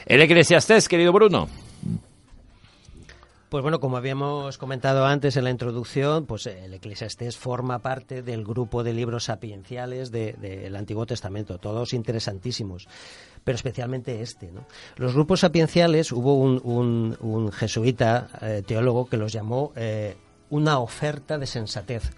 El Eclesiastés, querido Bruno. Pues bueno, como habíamos comentado antes en la introducción, pues el Eclesiastés forma parte del grupo de libros sapienciales del Antiguo Testamento, todos interesantísimos, pero especialmente este, ¿no? Los grupos sapienciales, hubo un jesuita teólogo que los llamó una oferta de sensatez.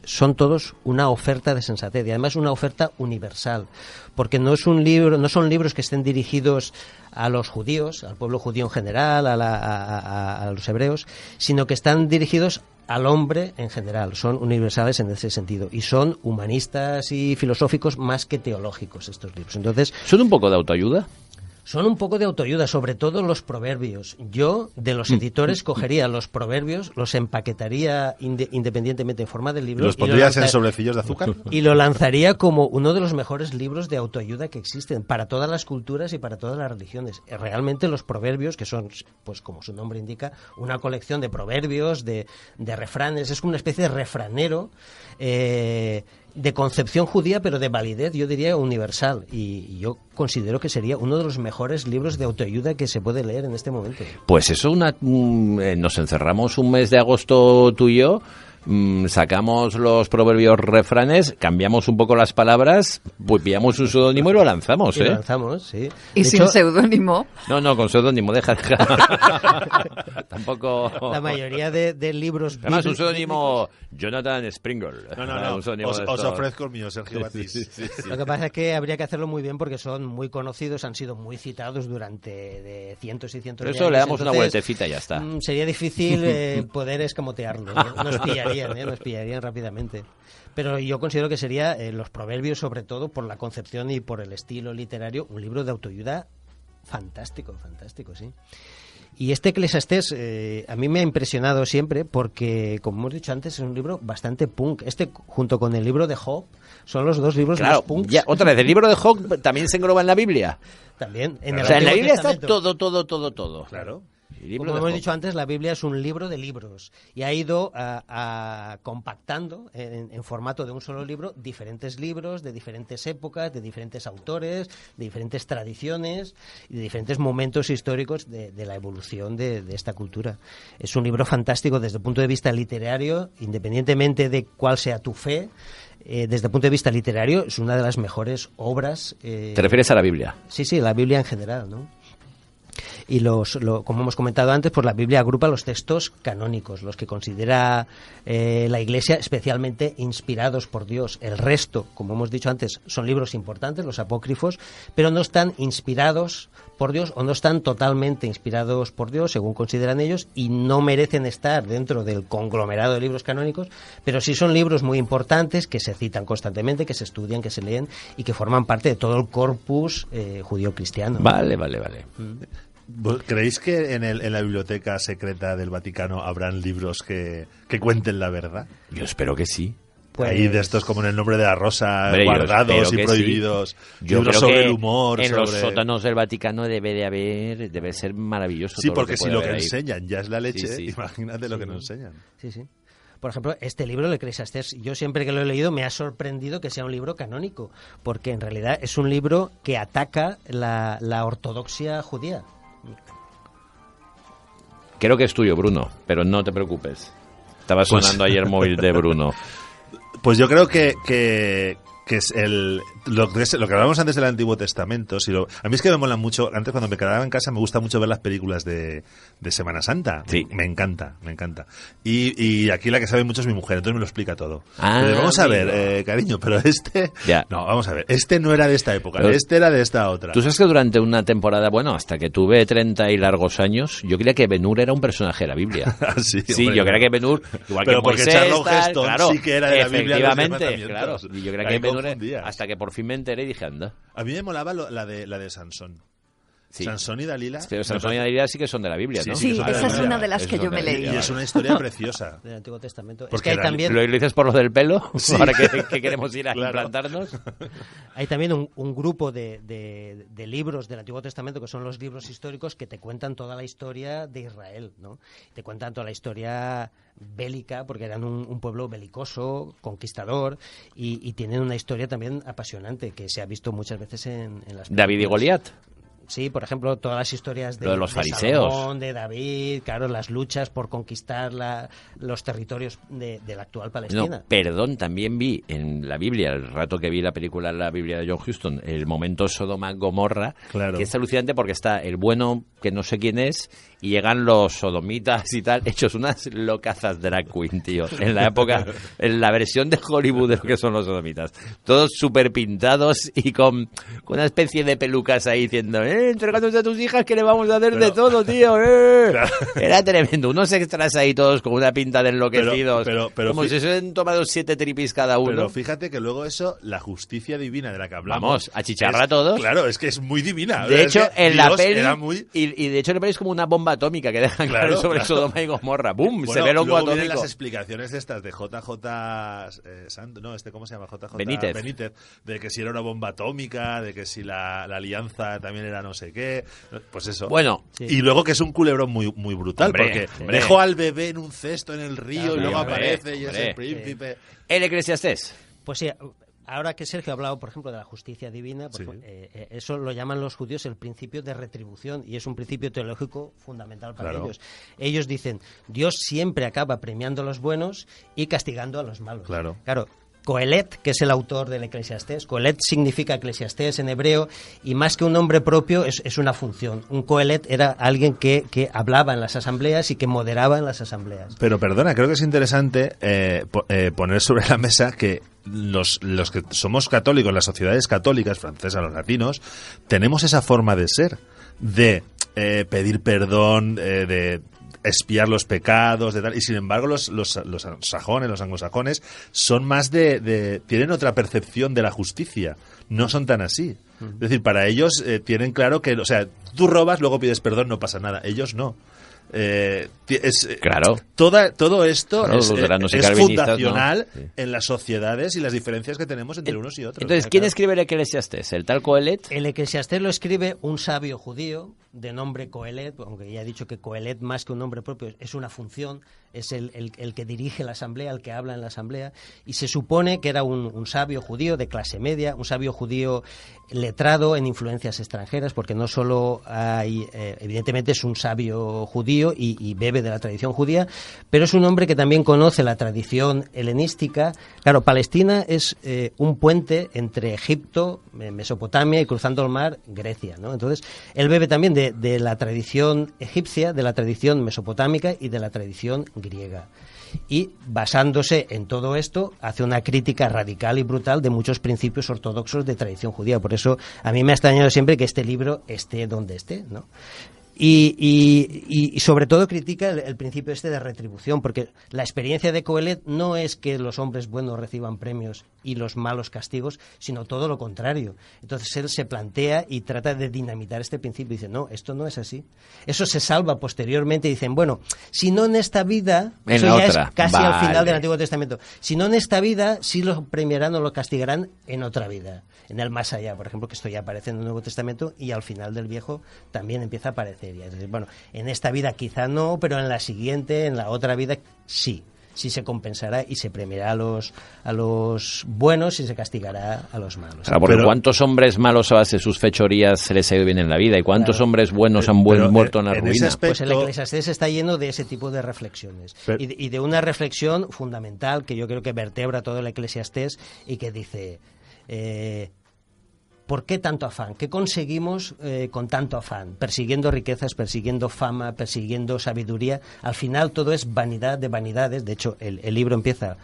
Son todos una oferta de sensatez y además una oferta universal, porque no son libros que estén dirigidos a los judíos, al pueblo judío en general, a los hebreos, sino que están dirigidos al hombre en general, son universales en ese sentido y son humanistas y filosóficos más que teológicos estos libros. Entonces, ¿son un poco de autoayuda? Son un poco de autoayuda, sobre todo los proverbios. Yo, de los editores, cogería los proverbios, los empaquetaría independientemente en forma de libro. ¿Los pondrías en sobrecillos de azúcar? Y lo lanzaría como uno de los mejores libros de autoayuda que existen para todas las culturas y para todas las religiones. Realmente los proverbios, que son, pues como su nombre indica, una colección de proverbios, de refranes, es como una especie de refranero, de concepción judía, pero de validez, yo diría, universal. Y yo considero que sería uno de los mejores libros de autoayuda que se puede leer en este momento. Pues eso, nos encerramos un mes de agosto tú y yo, sacamos los proverbios refranes, cambiamos un poco las palabras, pues pillamos un seudónimo y lo lanzamos, Y lo lanzamos, sí. ¿Y sin seudónimo? No, con seudónimo, deja. Tampoco... La mayoría de libros... Además, un seudónimo Jonathan Springer. No. Os ofrezco el mío, Sergio Batís. Sí. Lo que pasa es que habría que hacerlo muy bien porque son muy conocidos, han sido muy citados durante de cientos y cientos de años. Por eso le damos entonces, una vueltecita y ya está. Sería difícil poder escamotearlo, ¿no? Nos pillarían rápidamente. Pero yo considero que sería los proverbios, sobre todo por la concepción y por el estilo literario, un libro de autoayuda fantástico, sí. Y este Eclesiastés a mí me ha impresionado siempre porque, como hemos dicho antes, es un libro bastante punk. Este, junto con el libro de Job, son los dos libros más punks. Ya, otra vez, el libro de Job también se engloba en la Biblia. También. En la Biblia está todo. Claro. Como hemos dicho antes, la Biblia es un libro de libros y ha ido compactando en formato de un solo libro diferentes libros de diferentes épocas, de diferentes autores, de diferentes tradiciones y de diferentes momentos históricos de la evolución de esta cultura. Es un libro fantástico desde el punto de vista literario, independientemente de cuál sea tu fe. Desde el punto de vista literario es una de las mejores obras. ¿Te refieres a la Biblia? Sí, la Biblia en general, ¿no? Y como hemos comentado antes, pues la Biblia agrupa los textos canónicos, los que considera la Iglesia especialmente inspirados por Dios. El resto, como hemos dicho antes, son libros importantes, los apócrifos, pero no están inspirados por Dios o no están totalmente inspirados por Dios, según consideran ellos, y no merecen estar dentro del conglomerado de libros canónicos, pero sí son libros muy importantes que se citan constantemente, que se estudian, que se leen y que forman parte de todo el corpus judío-cristiano. Vale. ¿Creéis que en la biblioteca secreta del Vaticano habrán libros que cuenten la verdad? Yo espero que sí. Pues, ahí de estos como en El nombre de la rosa, guardados y prohibidos, libros sobre el humor. En los sótanos del Vaticano debe ser maravilloso. Sí, todo porque lo que si lo que ahí enseñan ya es la leche, imagínate lo que nos enseñan. Sí. Por ejemplo, este libro, el Eclesiastés, yo siempre que lo he leído me ha sorprendido que sea un libro canónico, porque en realidad es un libro que ataca la ortodoxia judía. Creo que es tuyo, Bruno, pero no te preocupes. Estaba sonando ayer el móvil de Bruno. Pues yo creo que es lo que hablábamos antes del Antiguo Testamento. A mí es que me mola mucho. Antes, cuando me quedaba en casa, me gusta mucho ver las películas de Semana Santa. Sí. Me encanta. Y aquí la que sabe mucho es mi mujer, entonces me lo explica todo. Pero vamos a ver, cariño, pero no, vamos a ver. Este no era de esta época, pero este era de esta otra. Tú sabes que durante una temporada, hasta que tuve 30 y largos años, yo creía que Ben-Hur era un personaje de la Biblia. Sí, yo creía que Ben-Hur, igual pero que Moisés, Charlton Heston claro, sí que era de la Biblia. Efectivamente, claro. Y yo creía que Ben-Hur, hasta que por fin me enteré y dije, anda. A mí me molaba la de Sansón. Sí. Sansón y Dalila. Pero Sansón y Dalila sí que son de la Biblia, ¿no? Sí, esa es una de las que yo me leí. Y es una historia preciosa. Del Antiguo Testamento. Porque es que hay también... ¿Lo dices por lo del pelo? Sí. ¿Ahora que queremos ir a implantarnos? Hay también un grupo de libros del Antiguo Testamento que son los libros históricos que te cuentan toda la historia de Israel, ¿no? Te cuentan toda la historia bélica, porque eran un pueblo belicoso, conquistador, y tienen una historia también apasionante que se ha visto muchas veces en las películas. David y Goliat. Sí, por ejemplo, todas las historias Lo de los fariseos. Salomón, de David, claro, las luchas por conquistar los territorios de la actual Palestina. No, perdón, también vi en la Biblia, el rato que vi la película La Biblia de John Huston, el momento Sodoma-Gomorra, Claro. que es alucinante porque está el bueno, que no sé quién es, y llegan los sodomitas y tal, hechos unas locazas drag queen, tío, en la época, en la versión de Hollywood de lo que son los sodomitas. Todos súper pintados y con una especie de pelucas ahí diciendo, entregándonos a tus hijas que le vamos a hacer de todo, tío, Claro. Era tremendo, unos extras ahí todos con una pinta de enloquecidos, pero como si se hubieran tomado 7 tripis cada uno. Pero fíjate que luego eso, la justicia divina de la que hablamos... Vamos, achicharra a todos. Claro, es que es muy divina. De hecho, en la Dios peli, era muy... y de hecho en la peli es como una bomba atómica que dejan claro sobre Sodoma y Gomorra. ¡Bum! Bueno, Se ve el hongo luego vienen atómico. las explicaciones estas de JJ... no, ¿cómo se llama? JJ Benítez. De que si era una bomba atómica, de que si la alianza también era no sé qué... Pues eso. Bueno, Sí. Y luego que es un culebrón muy, muy brutal, Hombre, porque hombre. dejó al bebé en un cesto en el río Claro, y luego hombre, aparece y es hombre. el príncipe... el Eclesiastés. Pues sí, ahora que Sergio ha hablado, por ejemplo, de la justicia divina, pues, Sí. eso lo llaman los judíos el principio de retribución y es un principio teológico fundamental para Claro. ellos. Ellos dicen, Dios siempre acaba premiando a los buenos y castigando a los malos. Claro. Coelet, que es el autor del Eclesiastés. Coelet significa Eclesiastés en hebreo y más que un nombre propio es una función. Un Coelet era alguien que hablaba en las asambleas y que moderaba en las asambleas. Pero perdona, creo que es interesante poner sobre la mesa que los que somos católicos, las sociedades católicas, francesas, los latinos, tenemos esa forma de ser, de pedir perdón, de espiar los pecados, de tal, y sin embargo los sajones, los anglosajones, son más tienen otra percepción de la justicia, no son tan así. Es decir, para ellos tienen claro que, o sea, tú robas, luego pides perdón, no pasa nada, ellos no. Claro. Todo esto Claro, luteranos y es calvinistas, fundacional ¿no? Sí. en las sociedades y las diferencias que tenemos entre unos y otros. Entonces, ¿quién escribe el Eclesiastés? ¿El tal Coelet? El Eclesiastés lo escribe un sabio judío de nombre Coelet, aunque ya he dicho que Coelet más que un nombre propio es una función, es el que dirige la asamblea, el que habla en la asamblea, y se supone que era un sabio judío de clase media, un sabio judío letrado en influencias extranjeras, porque no solo hay, evidentemente es un sabio judío y bebe de la tradición judía, pero es un hombre que también conoce la tradición helenística. Claro, Palestina es un puente entre Egipto, Mesopotamia y cruzando el mar, Grecia, ¿no? Entonces, él bebe también de la tradición egipcia, de la tradición mesopotámica y de la tradición griega. Y basándose en todo esto, hace una crítica radical y brutal de muchos principios ortodoxos de tradición judía. Por eso a mí me ha extrañado siempre que este libro esté donde esté, ¿no? Y sobre todo critica el principio este de retribución, porque la experiencia de Coelet no es que los hombres buenos reciban premios y los malos castigos, sino todo lo contrario. Entonces él se plantea y trata de dinamitar este principio. Dice, no, esto no es así. Eso se salva posteriormente y dicen, bueno, si no en esta vida, En eso la ya otra. es casi Vale. al final del Antiguo Testamento, si no en esta vida, sí lo premiarán o lo castigarán en otra vida, en el más allá, por ejemplo, que esto ya aparece en el Nuevo Testamento y al final del Viejo también empieza a aparecer. Entonces, bueno, en esta vida quizá no, pero en la siguiente, en la otra vida, sí se compensará y se premiará a los buenos y se castigará a los malos. Claro, porque Pero- ¿cuántos hombres malos a base de sus fechorías se les ha ido bien en la vida? ¿Y cuántos Claro. hombres buenos han Pero, muerto en la en ese ruina? aspecto- Pues el Eclesiastés está lleno de ese tipo de reflexiones Pero- y de una reflexión fundamental que yo creo que vertebra todo el Eclesiastés y que dice ¿por qué tanto afán? ¿Qué conseguimos con tanto afán? Persiguiendo riquezas, persiguiendo fama, persiguiendo sabiduría. Al final todo es vanidad de vanidades. De hecho, el libro empieza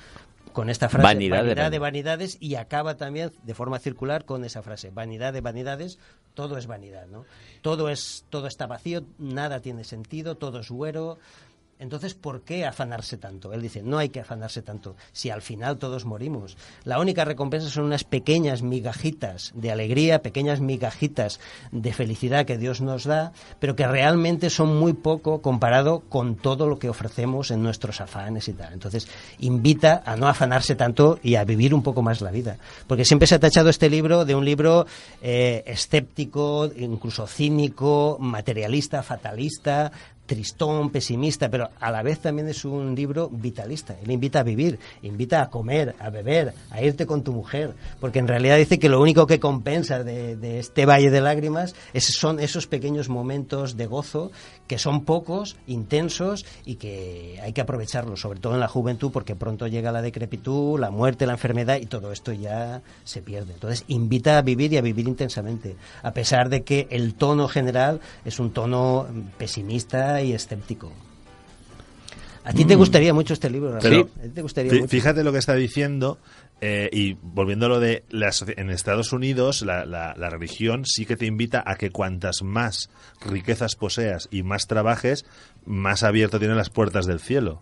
con esta frase, Vanidad de vanidades, y acaba también de forma circular con esa frase, vanidad de vanidades, todo es vanidad, ¿no? Todo está vacío, nada tiene sentido, todo es huero. Entonces, ¿por qué afanarse tanto? Él dice, no hay que afanarse tanto, si al final todos morimos. La única recompensa son unas pequeñas migajitas de alegría, pequeñas migajitas de felicidad que Dios nos da, pero que realmente son muy poco comparado con todo lo que ofrecemos en nuestros afanes y tal. Entonces, invita a no afanarse tanto y a vivir un poco más la vida. Porque siempre se ha tachado este libro de un libro escéptico, incluso cínico, materialista, fatalista, tristón, pesimista, pero a la vez también es un libro vitalista. Él invita a vivir, invita a comer, a beber, a irte con tu mujer, porque en realidad dice que lo único que compensa de este valle de lágrimas son esos pequeños momentos de gozo, que son pocos, intensos, y que hay que aprovecharlos, sobre todo en la juventud, porque pronto llega la decrepitud, la muerte, la enfermedad, y todo esto ya se pierde. Entonces invita a vivir y a vivir intensamente, a pesar de que el tono general es un tono pesimista y escéptico. ¿A ti te gustaría mucho este libro, Ramón? Sí. ¿A ti te gustaría mucho? Fíjate lo que está diciendo, y volviendo a lo de en Estados Unidos, la religión sí que te invita a que cuantas más riquezas poseas y más trabajes, más abierto tienen las puertas del cielo,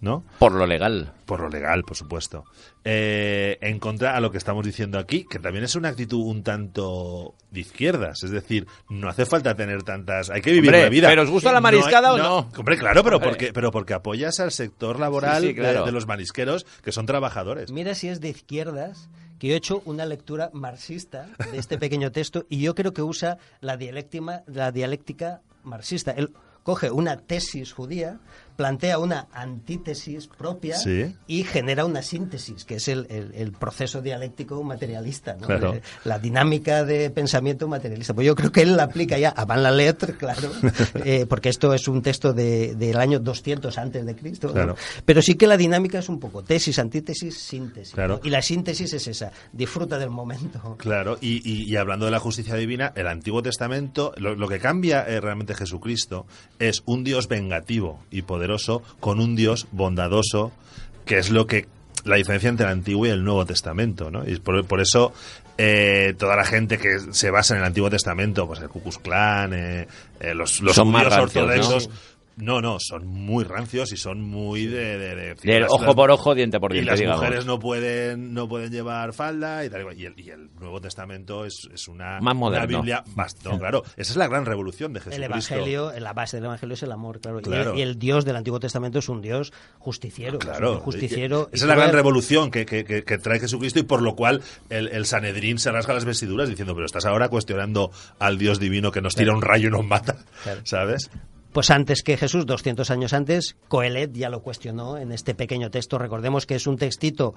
¿no? Por lo legal. Por lo legal, por supuesto. En contra a lo que estamos diciendo aquí, que también es una actitud un tanto de izquierdas. Es decir, no hace falta tener tantas... Hay que vivir la vida. ¿Pero os gusta la mariscada o no? Hombre, claro, pero porque apoyas al sector laboral Sí, claro. de los marisqueros, que son trabajadores. Mira si es de izquierdas, que yo he hecho una lectura marxista de este pequeño texto, y yo creo que usa la dialéctica marxista. Él coge una tesis judía, plantea una antítesis propia, Sí. y genera una síntesis, que es el proceso dialéctico materialista, ¿no? Claro. La dinámica de pensamiento materialista. Pues yo creo que él la aplica ya a Van la Lettre, claro, porque esto es un texto del año 200 antes de Cristo, ¿no? Claro. Pero sí que la dinámica es un poco tesis, antítesis, síntesis. Claro. ¿no? Y la síntesis es esa, disfruta del momento. Claro, y hablando de la justicia divina, el Antiguo Testamento, lo que cambia realmente Jesucristo es un Dios vengativo y poderoso con un Dios bondadoso, que es lo que la diferencia entre el Antiguo y el Nuevo Testamento, ¿no? Y por eso toda la gente que se basa en el Antiguo Testamento, pues el Ku Klux Klan, los Son más judíos rancios, ortodoxos, ¿no? No, son muy rancios y son muy de Del ojo por ojo, diente por y diente, las digamos. mujeres no pueden llevar falda y tal y el Nuevo Testamento es una Más moderno. una Biblia no, claro, esa es la gran revolución de Jesucristo. El Evangelio, la base del Evangelio es el amor, claro. Claro. Y el Dios del Antiguo Testamento es un Dios justiciero. Claro, es un justiciero. esa es la gran revolución que trae Jesucristo, y por lo cual el Sanedrín se rasga las vestiduras diciendo, pero estás ahora cuestionando al Dios divino que nos tira un rayo y nos mata, Claro. ¿sabes? Pues antes que Jesús, 200 años antes, Coelet ya lo cuestionó en este pequeño texto. Recordemos que es un textito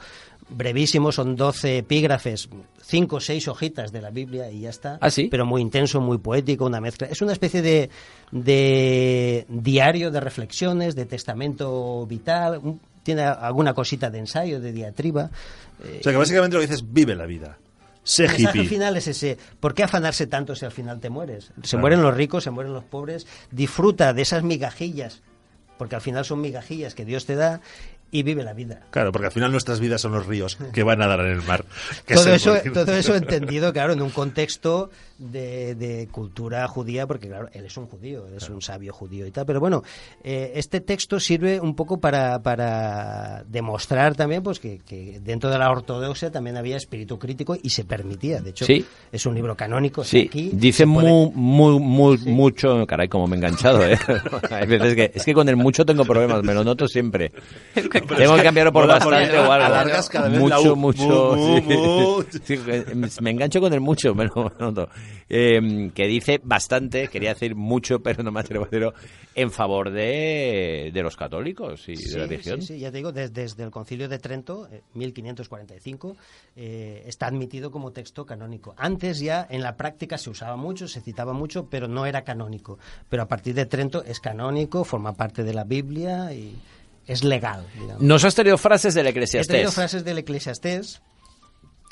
brevísimo, son 12 epígrafes, 5 o 6 hojitas de la Biblia y ya está. ¿Ah, sí? Pero muy intenso, muy poético, una mezcla. Es una especie de diario de reflexiones, de testamento vital, tiene alguna cosita de ensayo, de diatriba. O sea que básicamente lo que dices, vive la vida. Sé El mensaje hippie. final es ese. ¿Por qué afanarse tanto si al final te mueres? Se Claro. mueren los ricos, se mueren los pobres. Disfruta de esas migajillas, porque al final son migajillas que Dios te da, y vive la vida. Claro, porque al final nuestras vidas son los ríos que van a dar en el mar. Que Todo es el eso, morir. todo eso entendido, claro, en un contexto de cultura judía, porque claro, él es un judío, él es un sabio judío y tal. Pero bueno, este texto sirve un poco para demostrar también pues que dentro de la ortodoxia también había espíritu crítico y se permitía. De hecho, Sí. es un libro canónico. Sí, aquí dice se puede- mucho, caray, como me he enganchado, ¿eh? Hay veces que, es que con el mucho tengo problemas, me lo noto siempre. Tengo que cambiarlo por mola bastante porque o algo. alargas cada vez la Mucho, U. mucho. Mu, sí. mu. Sí, me engancho con el mucho, me lo noto. Que dice bastante, quería decir mucho, pero no me atrevo a decirlo, en favor de los católicos y de la religión. Sí, ya te digo, desde el Concilio de Trento, 1545, está admitido como texto canónico. Antes ya en la práctica se usaba mucho, se citaba mucho, pero no era canónico. Pero a partir de Trento es canónico, forma parte de la Biblia y es legal, digamos. Nos has traído frases del He traído Eclesiastés. frases del Eclesiastés.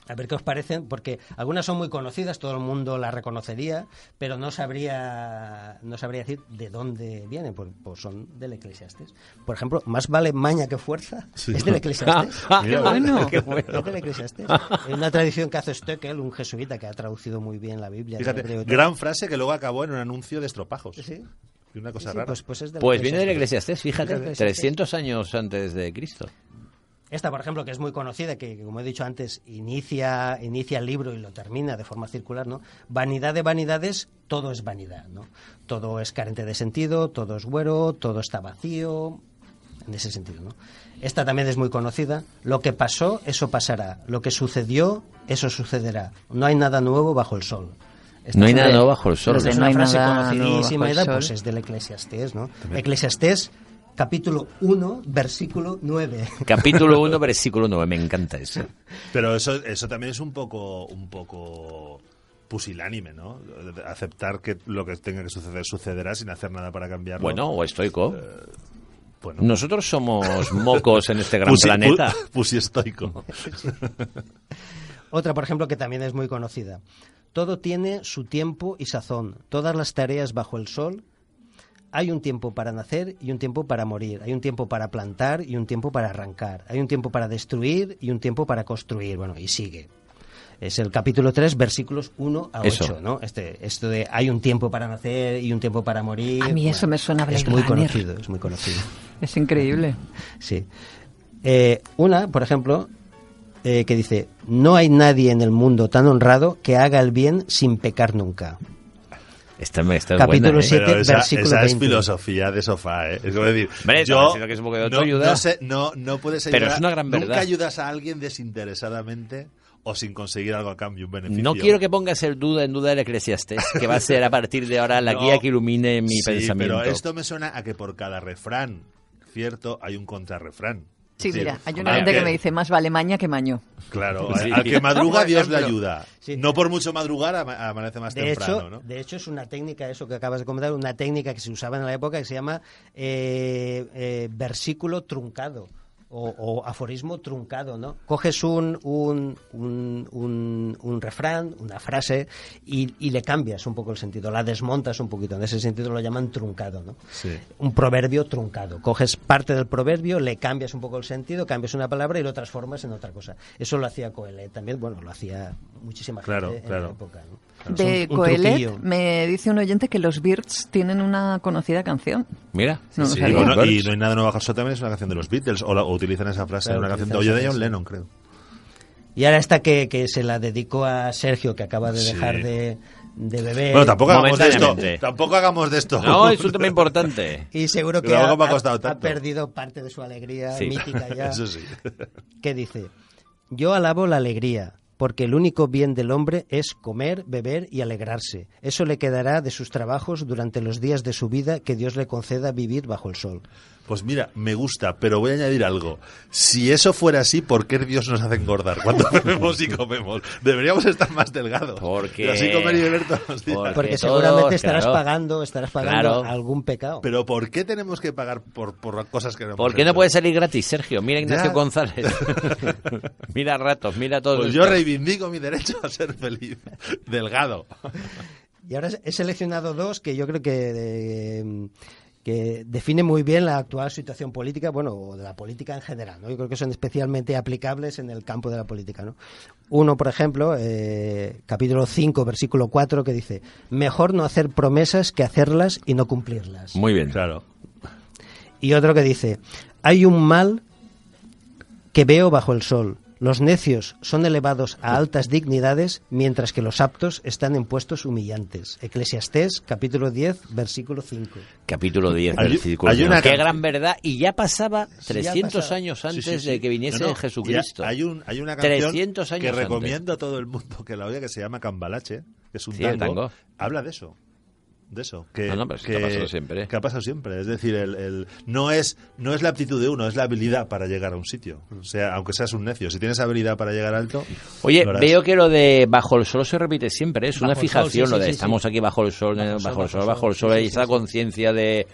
A ver qué os parecen, porque algunas son muy conocidas, todo el mundo las reconocería, pero no sabría decir de dónde vienen, pues son del Eclesiastés. Por ejemplo, más vale maña que fuerza, Sí. es del Eclesiastés. Mira, bueno. Qué bueno. Es del Eclesiastés. Es una tradición que hace Stöckel, un jesuita que ha traducido muy bien la Biblia. del Fíjate, hebreo y tal. gran frase que luego acabó en un anuncio de estropajos. Sí. Y una cosa Sí, rara. pues es del Pues viene del Eclesiastés, fíjate, Del Eclesiastés. 300 años antes de Cristo. Esta, por ejemplo, que es muy conocida, que como he dicho antes, inicia el libro y lo termina de forma circular, ¿no? Vanidad de vanidades, todo es vanidad, ¿no? Todo es carente de sentido, todo es güero, todo está vacío, en ese sentido, ¿no? Esta también es muy conocida. Lo que pasó, eso pasará. Lo que sucedió, eso sucederá. No hay nada nuevo bajo el sol. No hay nada nuevo bajo el sol. Lo de Es no una hay frase nada conocidísima, nuevo bajo el pues sol. es del Eclesiastés, ¿no? Eclesiastés, capítulo 1, versículo 9. Capítulo 1, versículo 9. Me encanta eso. Pero eso también es un poco pusilánime, ¿no? Aceptar que lo que tenga que suceder sucederá sin hacer nada para cambiarlo. Bueno, o estoico. Bueno, Nosotros somos mocos en este gran planeta. Pusi estoico. Otra, por ejemplo, que también es muy conocida. Todo tiene su tiempo y sazón. Todas las tareas bajo el sol. Hay un tiempo para nacer y un tiempo para morir. Hay un tiempo para plantar y un tiempo para arrancar. Hay un tiempo para destruir y un tiempo para construir. Bueno, y sigue. Es el capítulo 3, versículos 1 a 8, Eso. ¿no? Esto de hay un tiempo para nacer y un tiempo para morir. A mí eso me suena a Blade Es muy Runner. conocido, es muy conocido. Es increíble. Sí. Una, por ejemplo, que dice, no hay nadie en el mundo tan honrado que haga el bien sin pecar nunca. Esta es Capítulo buena, ¿eh? 7. Pero versículo esa es 20. filosofía de sofá, ¿eh? Es como decir, Hombre, yo estaba diciendo que es un poco de autoayuda. no puedes ayudar. Pero es una gran Nunca verdad. ayudas a alguien desinteresadamente o sin conseguir algo a cambio, un beneficio. No quiero que pongas en duda el Eclesiastés, que va a ser a partir de ahora la No. guía que ilumine mi Sí, pensamiento. pero esto me suena a que por cada refrán cierto hay un contrarrefrán. Sí, Es decir, mira, hay una gente que me dice, más vale maña que maño. Claro, Sí. al que madruga Por Dios le ejemplo. ayuda. Sí. No por mucho madrugar amanece más De temprano, hecho, ¿no? de hecho, es una técnica, eso que acabas de comentar, una técnica que se usaba en la época que se llama versículo truncado o aforismo truncado, ¿no? Coges un refrán, una frase y le cambias un poco el sentido, la desmontas un poquito. En ese sentido lo llaman truncado, ¿no? Sí. Un proverbio truncado. Coges parte del proverbio, le cambias un poco el sentido, cambias una palabra y lo transformas en otra cosa. Eso lo hacía Coelet también, bueno, lo hacía muchísima gente Claro, en claro. la época, ¿no? De Es un Coelet truquillo. me dice un oyente que los Birds tienen una conocida canción. Mira, No lo Sí, sabía. bueno, y No hay nada nuevo bajo el sol también es una canción de los Beatles, o utilizan esa frase Claro, en una canción de, utilizan de esa John frase. Lennon, creo. Y ahora esta que se la dedico a Sergio, que acaba de Sí. dejar de beber. Bueno, tampoco hagamos de esto. momentáneamente. Tampoco hagamos de esto. no, es un tema importante. Y seguro que Pero tampoco me ha costado ha tanto. perdido parte de su alegría Sí. mítica ya. Eso sí. Que dice, yo alabo la alegría, porque el único bien del hombre es comer, beber y alegrarse. Eso le quedará de sus trabajos durante los días de su vida que Dios le conceda vivir bajo el sol. Pues mira, me gusta, pero voy a añadir algo. Si eso fuera así, ¿por qué Dios nos hace engordar cuando bebemos y comemos? Deberíamos estar más delgados. Porque- Y así comer y beber todos los días. Porque Porque todos, seguramente estarás claro. pagando Claro. algún pecado. Pero ¿por qué tenemos que pagar por cosas que no hemos ¿Por qué no hecho? puede salir gratis, Sergio? Mira a Ignacio Ya. González. Mira Ratos, mira todo Pues esto. yo reivindico mi derecho a ser feliz. Delgado. Y ahora he seleccionado dos que yo creo que define muy bien la actual situación política, bueno, o de la política en general, ¿no? Yo creo que son especialmente aplicables en el campo de la política, ¿no? Uno, por ejemplo, capítulo 5, versículo 4, que dice, mejor no hacer promesas que hacerlas y no cumplirlas. Muy bien. Claro. Y otro que dice, hay un mal que veo bajo el sol. Los necios son elevados a altas dignidades, mientras que los aptos están en puestos humillantes. Eclesiastés, capítulo 10, versículo 5. Capítulo 10, Hay- versículo hay 1. una Qué can- gran verdad. Y ya pasaba Sí, 300 ya pasaba. años antes Sí, sí, sí. de que viniese No, no, Jesucristo. ya hay una canción 300 años que antes. recomiendo a todo el mundo que la oiga, que se llama Cambalache, que es un Sí, el tango. Habla de eso. De eso. Que, No, pero eso ha pasado siempre. Que ha pasado siempre. Es decir, no es la aptitud de uno, es la habilidad para llegar a un sitio. O sea, aunque seas un necio, si tienes habilidad para llegar alto. Oye, lo harás. veo que lo de bajo el sol se repite siempre, es una Bajo el sol, fijación sí, lo sí, de sí, estamos sí. aquí bajo el sol, bajo el sol, sí, y sí, esa sí. conciencia de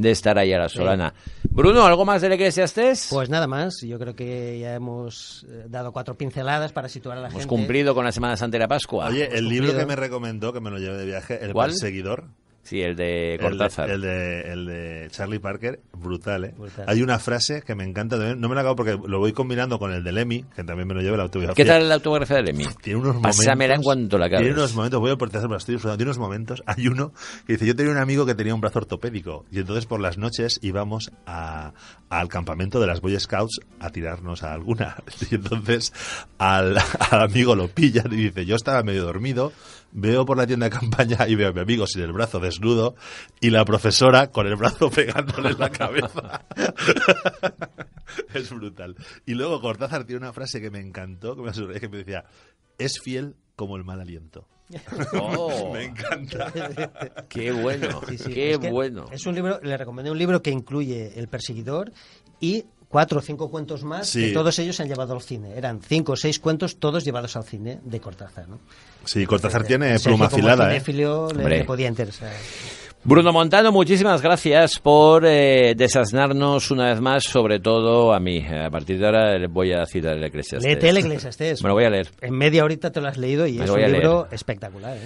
estar ahí a la solana. Bruno, ¿algo más del Eclesiastés? Pues nada más, yo creo que ya hemos dado 4 pinceladas para situar a la Hemos gente. cumplido con la Semana Santa y la Pascua. Oye, el libro cumplido. que me recomendó, que me lo llevé de viaje, El ¿Cuál? Perseguidor. Sí, el de Cortázar. El de Charlie Parker, brutal, ¿eh? Brutal. Hay una frase que me encanta también, no me la hago porque lo voy combinando con el de Lemmy, que también me lo lleva la autobiografía. ¿Qué tal la autobiografía de Lemmy? Tiene unos momentos. Pásamela en cuanto la acabes. Tiene unos momentos, voy a por hacer, estoy disfrutando. Tiene unos momentos. Hay uno que dice: yo tenía un amigo que tenía un brazo ortopédico y entonces por las noches íbamos al campamento de las Boy Scouts a tirarnos a alguna. Y entonces al amigo lo pillan y dice: yo estaba medio dormido, veo por la tienda de campaña y veo a mi amigo sin el brazo desnudo y la profesora con el brazo pegándole en la cabeza. Es brutal. Y luego Cortázar tiene una frase que me encantó, que me decía: es fiel como el mal aliento. Oh, Me encanta. qué bueno, Sí, sí, qué es que bueno. Es un libro, le recomendé un libro que incluye El perseguidor y 4 o 5 cuentos más Sí. que todos ellos se han llevado al cine. Eran 5 o 6 cuentos, todos llevados al cine de Cortázar, ¿no? Sí, Cortázar tiene Sergio, pluma como afilada, ¿eh? cinéfilo, Hombre. le podía interesar. Bruno Montano, muchísimas gracias por desasnarnos una vez más, sobre todo a mí. A partir de ahora les voy a citar el Eclesiastés. Léete el Eclesiastés. Me lo voy a leer. En media horita te lo has leído y Me es lo un voy a libro leer. espectacular, ¿eh?